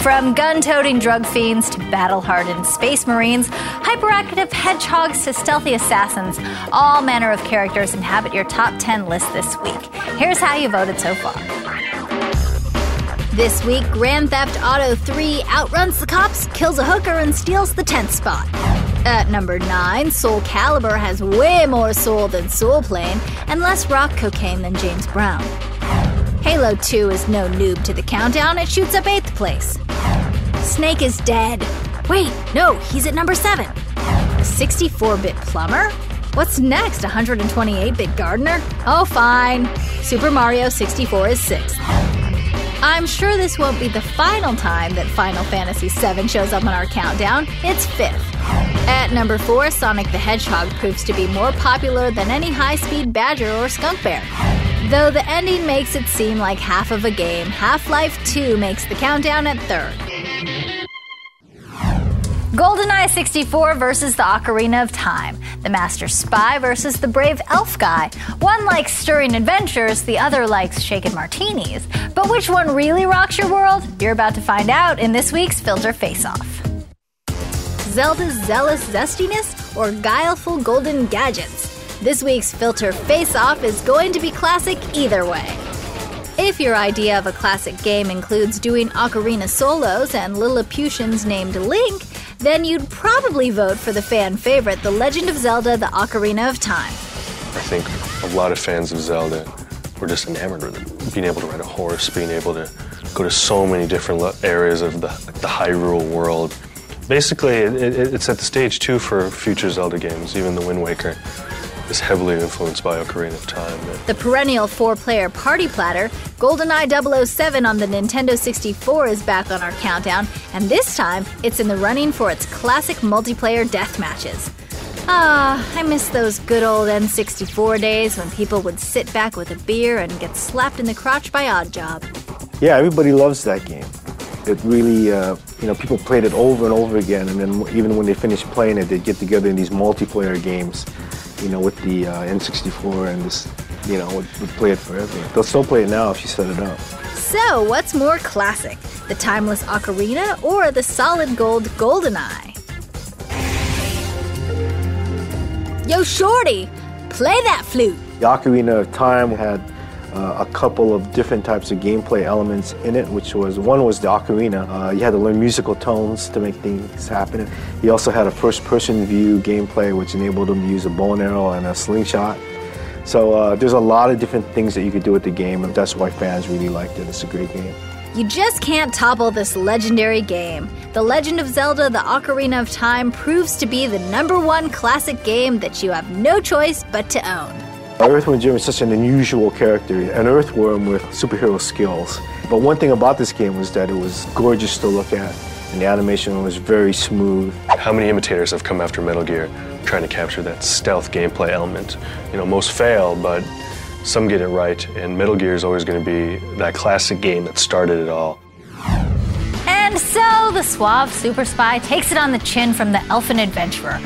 From gun-toting drug fiends to battle-hardened space marines, hyperactive hedgehogs to stealthy assassins, all manner of characters inhabit your top 10 list this week. Here's how you voted so far. This week, Grand Theft Auto 3 outruns the cops, kills a hooker, and steals the 10th spot. At number 9, Soul Calibur has way more soul than Soul Plane and less rock cocaine than James Brown. Halo 2 is no noob to the countdown, it shoots up 8th place. Snake is dead. Wait, no, he's at number 7. A 64-bit plumber? What's next, 128-bit gardener? Oh, fine. Super Mario 64 is 6th. I'm sure this won't be the final time that Final Fantasy VII shows up on our countdown. It's 5th. At number 4, Sonic the Hedgehog proves to be more popular than any high-speed badger or skunk bear. Though the ending makes it seem like half of a game, Half-Life 2 makes the countdown at 3rd. GoldenEye 64 versus the Ocarina of Time. The Master Spy versus the Brave Elf Guy. One likes stirring adventures, the other likes shaken martinis. But which one really rocks your world? You're about to find out in this week's Filter Faceoff. Zelda's zealous zestiness or guileful golden gadgets? This week's Filter Faceoff is going to be classic either way. If your idea of a classic game includes doing ocarina solos and Lilliputians named Link, then you'd probably vote for the fan favorite, The Legend of Zelda: The Ocarina of Time. I think a lot of fans of Zelda were just enamored with it. Being able to ride a horse, being able to go to so many different areas of the Hyrule world. Basically, it set the stage, too, for future Zelda games. Even the Wind Waker is heavily influenced by Ocarina of Time. The perennial 4-player party platter, GoldenEye 007 on the Nintendo 64 is back on our countdown, and this time, it's in the running for its classic multiplayer death matches. I miss those good old N64 days when people would sit back with a beer and get slapped in the crotch by Oddjob. Yeah, everybody loves that game. It really, people played it over and over again, and then even when they finished playing it, they'd get together in these multiplayer games, with the N64 and this, would play it forever. They'll still play it now if you set it up. So, what's more classic? The timeless Ocarina or the solid gold GoldenEye? Yo, Shorty, play that flute! The Ocarina of Time had a couple of different types of gameplay elements in it, one was the ocarina. You had to learn musical tones to make things happen. You also had a first-person view gameplay, which enabled them to use a bow and arrow and a slingshot. So there's a lot of different things that you could do with the game, and that's why fans really liked it. It's a great game. You just can't topple this legendary game. The Legend of Zelda: The Ocarina of Time proves to be the #1 classic game that you have no choice but to own. Earthworm Jim is such an unusual character, an earthworm with superhero skills. But one thing about this game was that it was gorgeous to look at, and the animation was very smooth. How many imitators have come after Metal Gear trying to capture that stealth gameplay element? Most fail, but some get it right, and Metal Gear is always going to be that classic game that started it all. And so the suave super spy takes it on the chin from the elfin adventurer.